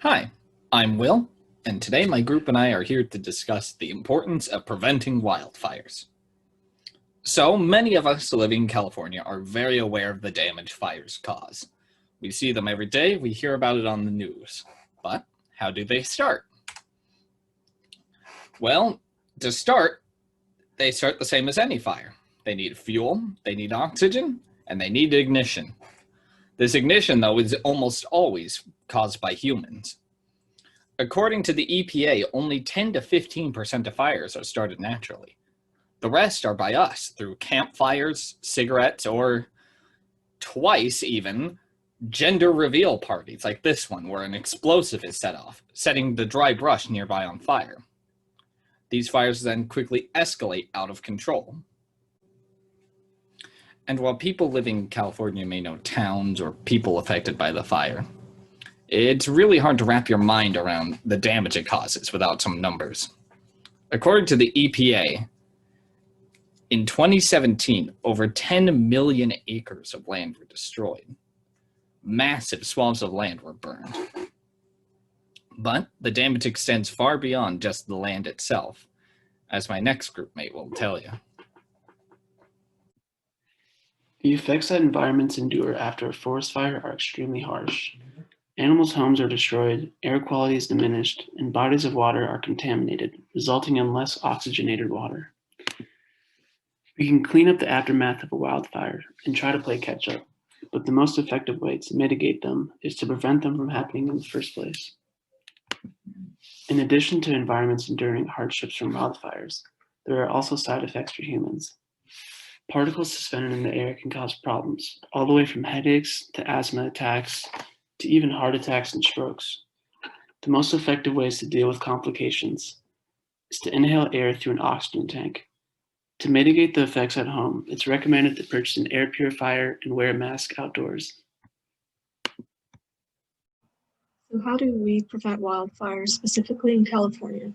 Hi, I'm Will, and today my group and I are here to discuss the importance of preventing wildfires. So, many of us living in California are very aware of the damage fires cause. We see them every day, we hear about it on the news. But how do they start? Well, to start, they start the same as any fire. They need fuel, they need oxygen, and they need ignition. This ignition, though, is almost always caused by humans. According to the EPA, only 10 to 15% of fires are started naturally. The rest are by us through campfires, cigarettes, or twice even, gender reveal parties like this one where an explosive is set off, setting the dry brush nearby on fire. These fires then quickly escalate out of control. And while people living in California may know towns or people affected by the fire, it's really hard to wrap your mind around the damage it causes without some numbers. According to the EPA, in 2017, over 10 million acres of land were destroyed. Massive swaths of land were burned. But the damage extends far beyond just the land itself, as my next groupmate will tell you. The effects that environments endure after a forest fire are extremely harsh. Animals' homes are destroyed, air quality is diminished, and bodies of water are contaminated, resulting in less oxygenated water. We can clean up the aftermath of a wildfire and try to play catch up, but the most effective way to mitigate them is to prevent them from happening in the first place. In addition to environments enduring hardships from wildfires, there are also side effects for humans. Particles suspended in the air can cause problems, all the way from headaches to asthma attacks to even heart attacks and strokes. The most effective ways to deal with complications is to inhale air through an oxygen tank. To mitigate the effects at home, it's recommended to purchase an air purifier and wear a mask outdoors. So how do we prevent wildfires, specifically in California? To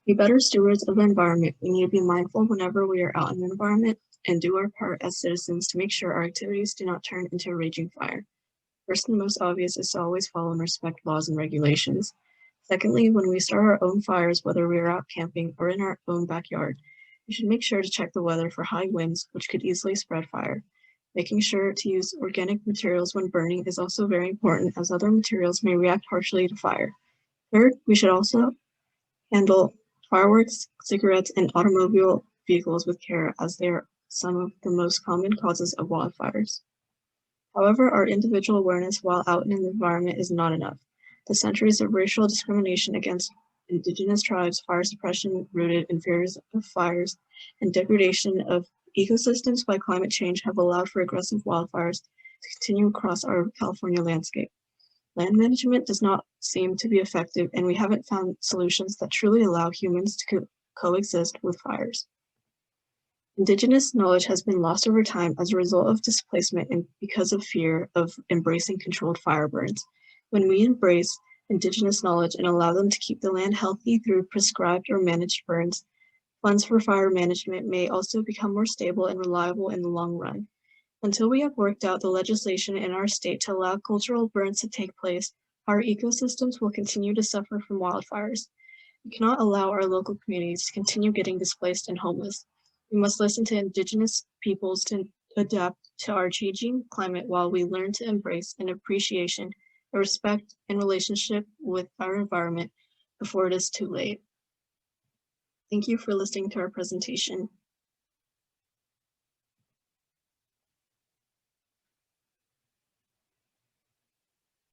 be better stewards of the environment, we need to be mindful whenever we are out in the environment and do our part as citizens to make sure our activities do not turn into a raging fire. First and most obvious is to always follow and respect laws and regulations. Secondly, when we start our own fires, whether we are out camping or in our own backyard, we should make sure to check the weather for high winds, which could easily spread fire. Making sure to use organic materials when burning is also very important, as other materials may react harshly to fire. Third, we should also handle fireworks, cigarettes, and automobile vehicles with care, as they are some of the most common causes of wildfires. However, our individual awareness while out in the environment is not enough. The centuries of racial discrimination against indigenous tribes, fire suppression rooted in fears of fires, and degradation of ecosystems by climate change have allowed for aggressive wildfires to continue across our California landscape. Land management does not seem to be effective, and we haven't found solutions that truly allow humans to coexist with fires. Indigenous knowledge has been lost over time as a result of displacement and because of fear of embracing controlled fire burns. When we embrace Indigenous knowledge and allow them to keep the land healthy through prescribed or managed burns, funds for fire management may also become more stable and reliable in the long run. Until we have worked out the legislation in our state to allow cultural burns to take place, our ecosystems will continue to suffer from wildfires. We cannot allow our local communities to continue getting displaced and homeless. We must listen to Indigenous peoples to adapt to our changing climate while we learn to embrace an appreciation, a respect, and relationship with our environment before it is too late. Thank you for listening to our presentation.